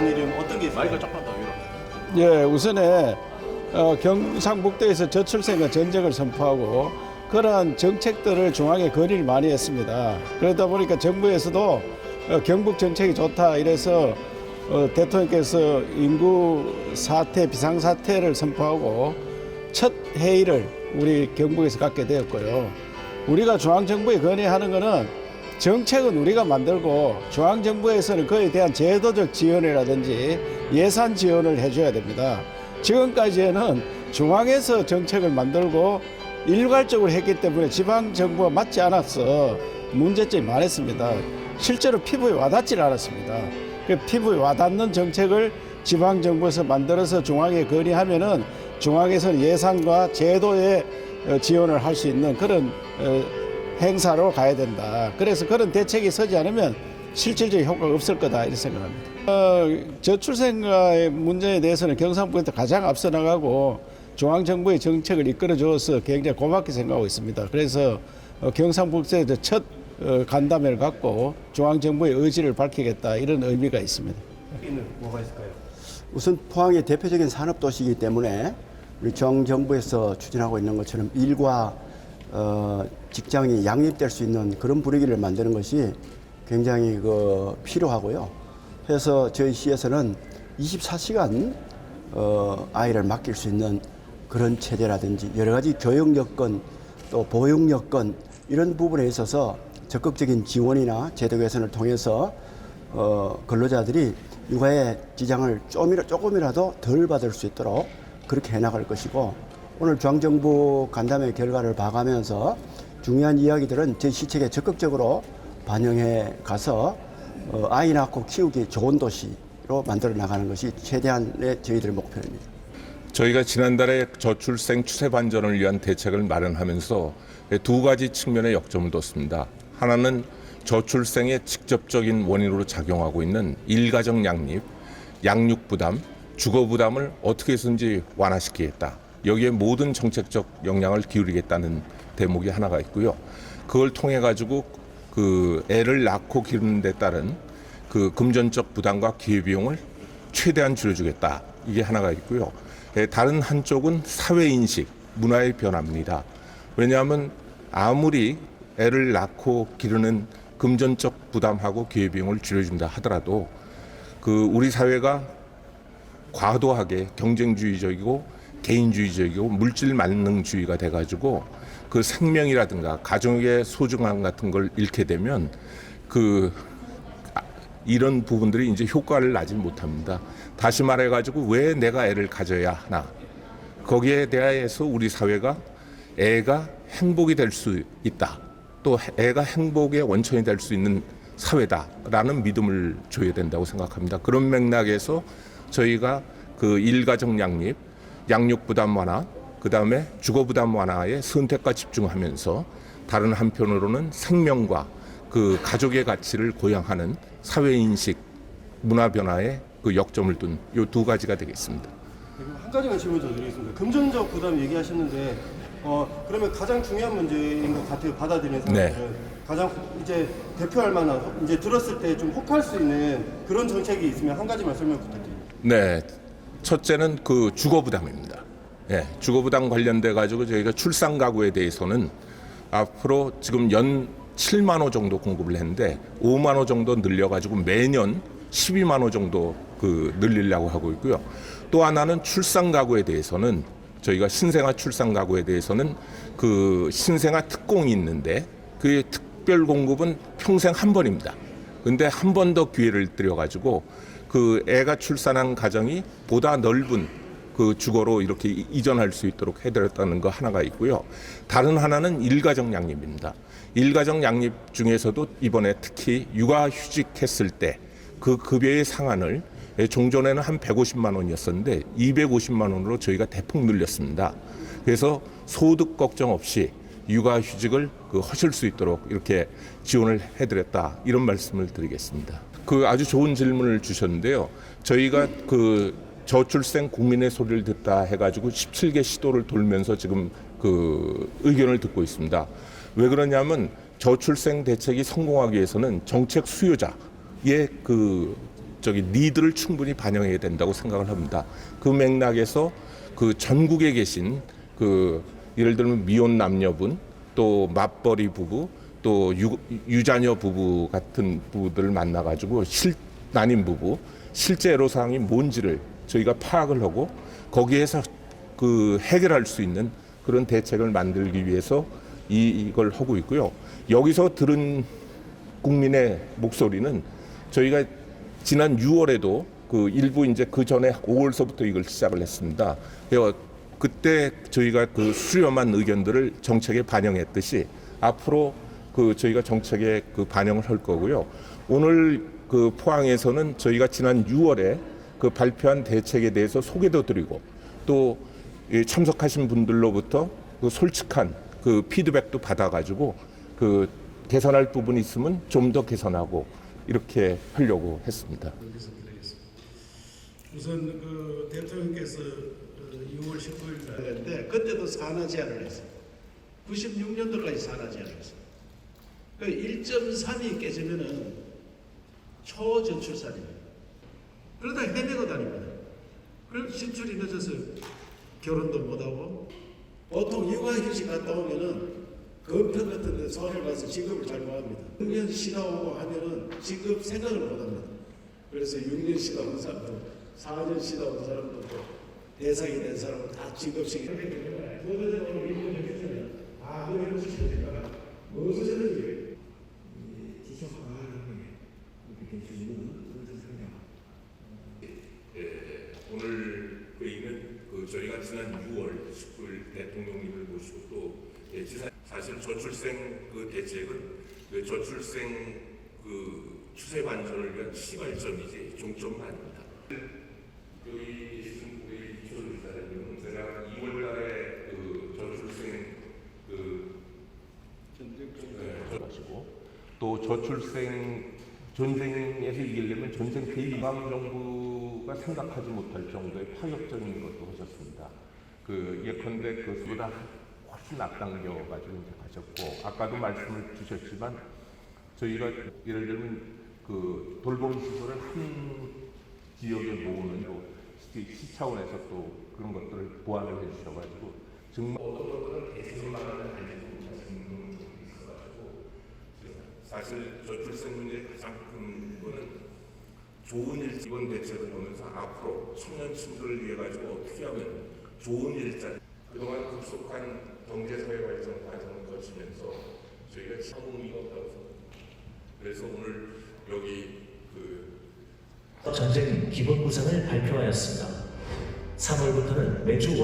일은 어떤 게 있어요? 마이크 조금 더 위로. 예, 우선에 경상북도에서 저출생과 전쟁을 선포하고 그러한 정책들을 중앙에 건의를 많이 했습니다. 그러다 보니까 정부에서도 경북 정책이 좋다 이래서 대통령께서 인구 사태, 비상사태를 선포하고 첫 회의를 우리 경북에서 갖게 되었고요. 우리가 중앙정부에 건의하는 것은 정책은 우리가 만들고 중앙정부에서는 그에 대한 제도적 지원이라든지 예산 지원을 해줘야 됩니다. 지금까지는 중앙에서 정책을 만들고 일괄적으로 했기 때문에 지방정부가 맞지 않아서 문제점이 많았습니다. 실제로 피부에 와닿질 않았습니다. 그 피부에 와닿는 정책을 지방정부에서 만들어서 중앙에 건의하면은 중앙에서는 예산과 제도의 지원을 할 수 있는 그런 행사로 가야 된다. 그래서 그런 대책이 서지 않으면 실질적인 효과가 없을 거다 이렇게 생각합니다. 저출생의 문제에 대해서는 경상북도에서 가장 앞서 나가고 중앙정부의 정책을 이끌어줘서 굉장히 고맙게 생각하고 있습니다. 그래서 경상북도에서 첫 간담회를 갖고 중앙정부의 의지를 밝히겠다 이런 의미가 있습니다. 여기는 뭐가 있을까요? 우선 포항의 대표적인 산업도시이기 때문에 우리 정부에서 추진하고 있는 것처럼 일과 직장이 양립될 수 있는 그런 분위기를 만드는 것이 굉장히 필요하고요. 그래서 저희 시에서는 24시간 아이를 맡길 수 있는 그런 체제라든지 여러 가지 교육 여건 또 보육 여건 이런 부분에 있어서 적극적인 지원이나 제도 개선을 통해서 근로자들이 육아의 지장을 조금이라도 덜 받을 수 있도록 그렇게 해나갈 것이고 오늘 중앙정부 간담회 결과를 봐가면서 중요한 이야기들은 제 시책에 적극적으로 반영해 가서 아이 낳고 키우기 좋은 도시로 만들어 나가는 것이 최대한의 저희들의 목표입니다. 저희가 지난달에 저출생 추세 반전을 위한 대책을 마련하면서 두 가지 측면의 역점을 뒀습니다. 하나는 저출생의 직접적인 원인으로 작용하고 있는 일가정 양립, 양육 부담, 주거 부담을 어떻게 해서든지 완화시키겠다. 여기에 모든 정책적 역량을 기울이겠다는 대목이 하나가 있고요. 그걸 통해 가지고 그 애를 낳고 기르는 데 따른 그 금전적 부담과 기회비용을 최대한 줄여주겠다. 이게 하나가 있고요. 다른 한쪽은 사회인식, 문화의 변화입니다. 왜냐하면 아무리 애를 낳고 기르는 금전적 부담하고 기회비용을 줄여준다 하더라도 그 우리 사회가 과도하게 경쟁주의적이고 개인주의적이고 물질 만능주의가 돼가지고 그 생명이라든가 가족의 소중함 같은 걸 잃게 되면 이런 부분들이 이제 효과를 나지 못합니다. 다시 말해가지고 왜 내가 애를 가져야 하나? 거기에 대해서 우리 사회가 애가 행복이 될 수 있다. 또 애가 행복의 원천이 될 수 있는 사회다라는 믿음을 줘야 된다고 생각합니다. 그런 맥락에서 저희가 그 일가정 양립, 양육 부담 완화, 그 다음에 주거 부담 완화에 선택과 집중하면서 다른 한편으로는 생명과 그 가족의 가치를 고양하는 사회인식, 문화 변화에 그 역점을 둔 이 두 가지가 되겠습니다. 그리고 한 가지만 질문 더 드리겠습니다. 금전적 부담 얘기하셨는데 그러면 가장 중요한 문제인 것 같아요. 받아들이는 사람들은 네. 가장 이제 대표할 만한 이제 들었을 때 좀 혹할 수 있는 그런 정책이 있으면 한 가지만 설명 부탁드립니다. 네, 첫째는 그 주거 부담입니다. 예, 주거 부담 관련돼 가지고 저희가 출산 가구에 대해서는 앞으로 지금 연 7만 호 정도 공급을 했는데 5만 호 정도 늘려 가지고 매년 12만 호 정도 늘리려고 하고 있고요. 또 하나는 출산 가구에 대해서는 저희가 신생아 출산 가구에 대해서는 그 신생아 특공이 있는데 그 특별 공급은 평생 한 번입니다. 근데 한 번 더 기회를 드려 가지고 그 애가 출산한 가정이 보다 넓은 그 주거로 이렇게 이전할 수 있도록 해드렸다는 거 하나가 있고요. 다른 하나는 일가정 양립입니다. 일가정 양립 중에서도 이번에 특히 육아휴직했을 때 그 급여의 상한을 종전에는 한 150만 원이었었는데 250만 원으로 저희가 대폭 늘렸습니다. 그래서 소득 걱정 없이 육아휴직을 하실 수 있도록 이렇게 지원을 해드렸다 이런 말씀을 드리겠습니다. 아주 좋은 질문을 주셨는데요. 저희가 저출생 국민의 소리를 듣다 해가지고 17개 시도를 돌면서 지금 의견을 듣고 있습니다. 왜 그러냐면 저출생 대책이 성공하기 위해서는 정책 수요자의 저기 니드를 충분히 반영해야 된다고 생각을 합니다. 그 맥락에서 그 전국에 계신 그 예를 들면 미혼 남녀분, 또 맞벌이 부부, 또 유자녀 부부 같은 부부들을 만나가지고 난임 부부 실제 애로사항이 뭔지를 저희가 파악을 하고 거기에서 그 해결할 수 있는 그런 대책을 만들기 위해서 이걸 하고 있고요. 여기서 들은 국민의 목소리는 저희가 지난 6월에도 그 일부 이제 그 전에 5월서부터 이걸 시작을 했습니다. 그때 저희가 그 수렴한 의견들을 정책에 반영했듯이 앞으로 그 저희가 정책에 그 반영을 할 거고요. 오늘 그 포항에서는 저희가 지난 6월에 그 발표한 대책에 대해서 소개도 드리고 또 참석하신 분들로부터 그 솔직한 그 피드백도 받아가지고 그 개선할 부분이 있으면 좀 더 개선하고 이렇게 하려고 했습니다. 우선 그 대통령께서 6월 19일 날 했는데 그때도 산하 제한을 했어요. 96년도까지 산하 제한을 했어요. 그 1.3이 깨지면은 초저출산입니다. 그러다 헤매고 다닙니다. 그럼 진출이 늦어서 결혼도 못하고 보통 육아휴직 갔다 오면은 검편 같은 데 서울에 가서 직업을 잘못합니다. 6년 쉬다 오고 하면은 직업 생각을 못합니다. 그래서 6년 쉬다 온 사람도 4년 쉬다 온 사람도 또 대상이 된 사람은 다 직업식이 오늘 회의는 그 저희가 지난 6월 19일 대통령님을 모시고 또 사실 저출생 그 대책은 그 저출생 그 추세 반전을 위한 시발점이지 종점은 아닙니다. 여기 계신 우리 이철우 이사장님은 제가 2월달에 그 저출생 그 전쟁 또 저출생 전쟁에서 이기려면 전쟁 대이방 정부가 생각하지 못할 정도의 파격적인 것도 하셨습니다. 그 예컨대 그보다 훨씬 앞당겨가지고 이제 가셨고 아까도 말씀을 주셨지만 저희가 예를 들면 그 돌봄 시설을 한 지역에 모으는 시 차원에서 또 그런 것들을 보완을 해주셔가지고 정말 어떤 것들은 대세만은 알지 못하시는 분이 있어가지고 사실 저출생 문제의 가장 큰 거는 좋은 이번 대책을 보면서 앞으로 청년층들을 위해 가지고 어떻게 하면 좋은 일자리 그동안 급속한 경제사회 발전 과정을 거치면서 저희가 참 의미가 없다고 생각합니다. 그래서 오늘 여기 전쟁 기본 구상을 발표하였습니다. 3월부터는 매주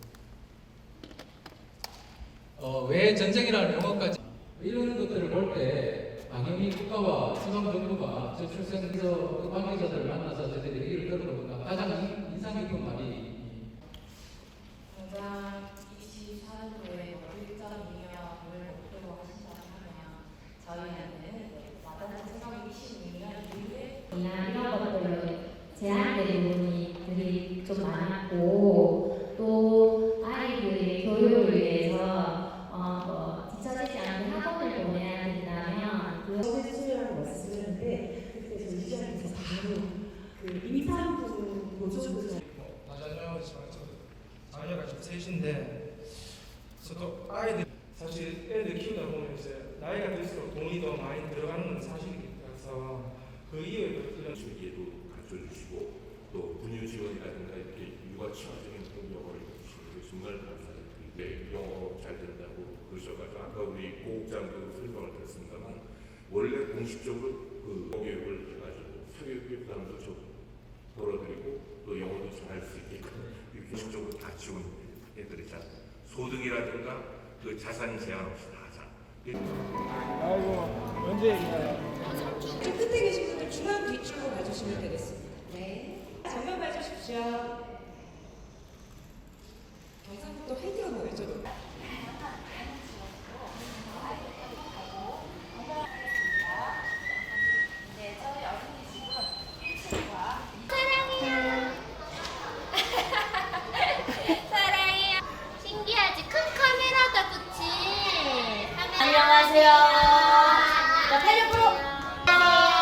왜 전쟁이라는 용어까지 이런 것들을 볼 때 당연히 국가와 지방 정부가 저출생에서 그 관계자들을 만나서 저희들이 얘기를 들어보니까 가장 인상 깊은 말이 당장 24년도에 1.2년을 목표로 하신다면 저희는 와닿는 세상 22년 이후에 이런 것들을 제한된 부분들이 좀 많았고 또 아이들의 교육을 위해서 뒤처지지 않게 학원을 보내야 된다면 수요라고 말씀드렸는데 그때 저희 시장에서 바로 그 임산부 보조금 자녀가 지금 셋인데 저도 아이들 사실 애들 키우다 보면 이제 나이가 들수록 돈이 더 많이 들어가는 건 사실이라서 그 이후에 이런 주기에도 갖춰주시고 또 분유 지원이라든가 이렇게 육아 친화적인 영어를 해주시는 게 정말 감사드리고 영어 잘 된다고 그러셔가지고 아까 우리 고국장도 설명을 드렸습니다만 원래 공식적으로 그 교육을 해가지고 사교육비 부담도 좀 덜어드리고 또 영어도 잘 할 수 있게끔 이렇게 공식적으로 다 지원해드리자. 소득이라든가 그 자산 제한 없이 다 하자. 아이고 언제 그 끝에 계신 분들 중앙 뒤쪽으로 가주시면 되겠습니다. 네. 정면 봐주십시오. 경상북도 화이팅하고 외쳐도. 사랑해요. 신기하지? 큰 카메라다, 그치? 안녕하세요. 자, 86%. 안녕하세요.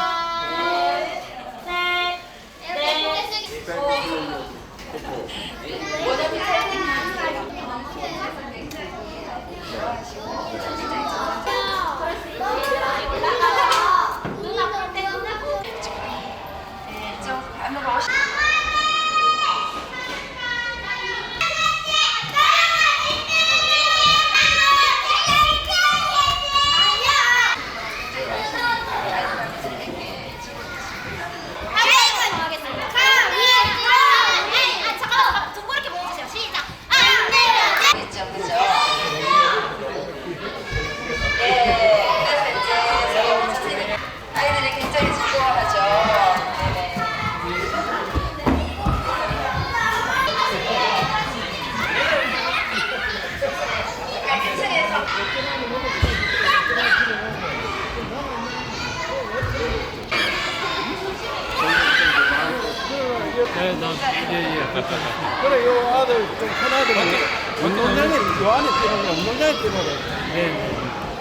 그래, 요 아들, 좀 큰 아들은 운동장에, 요 안에 뛰는 거, 운동장에 뛰는 거. 네.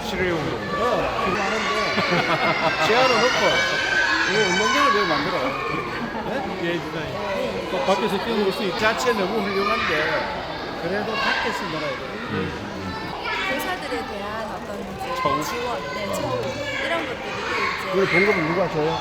실용으로. 그거 하는데, 시야로 넣고, 이거 운동장을 왜 만들어? 네? 또 밖에서 뛰는 수 자체 너무 훌륭한데, 그래도 밖에서 놀아야 돼. 교사들에 대한 어떤 이제 지원, 처우 이런 것들이 이제 그 봉급을 누가 줘요?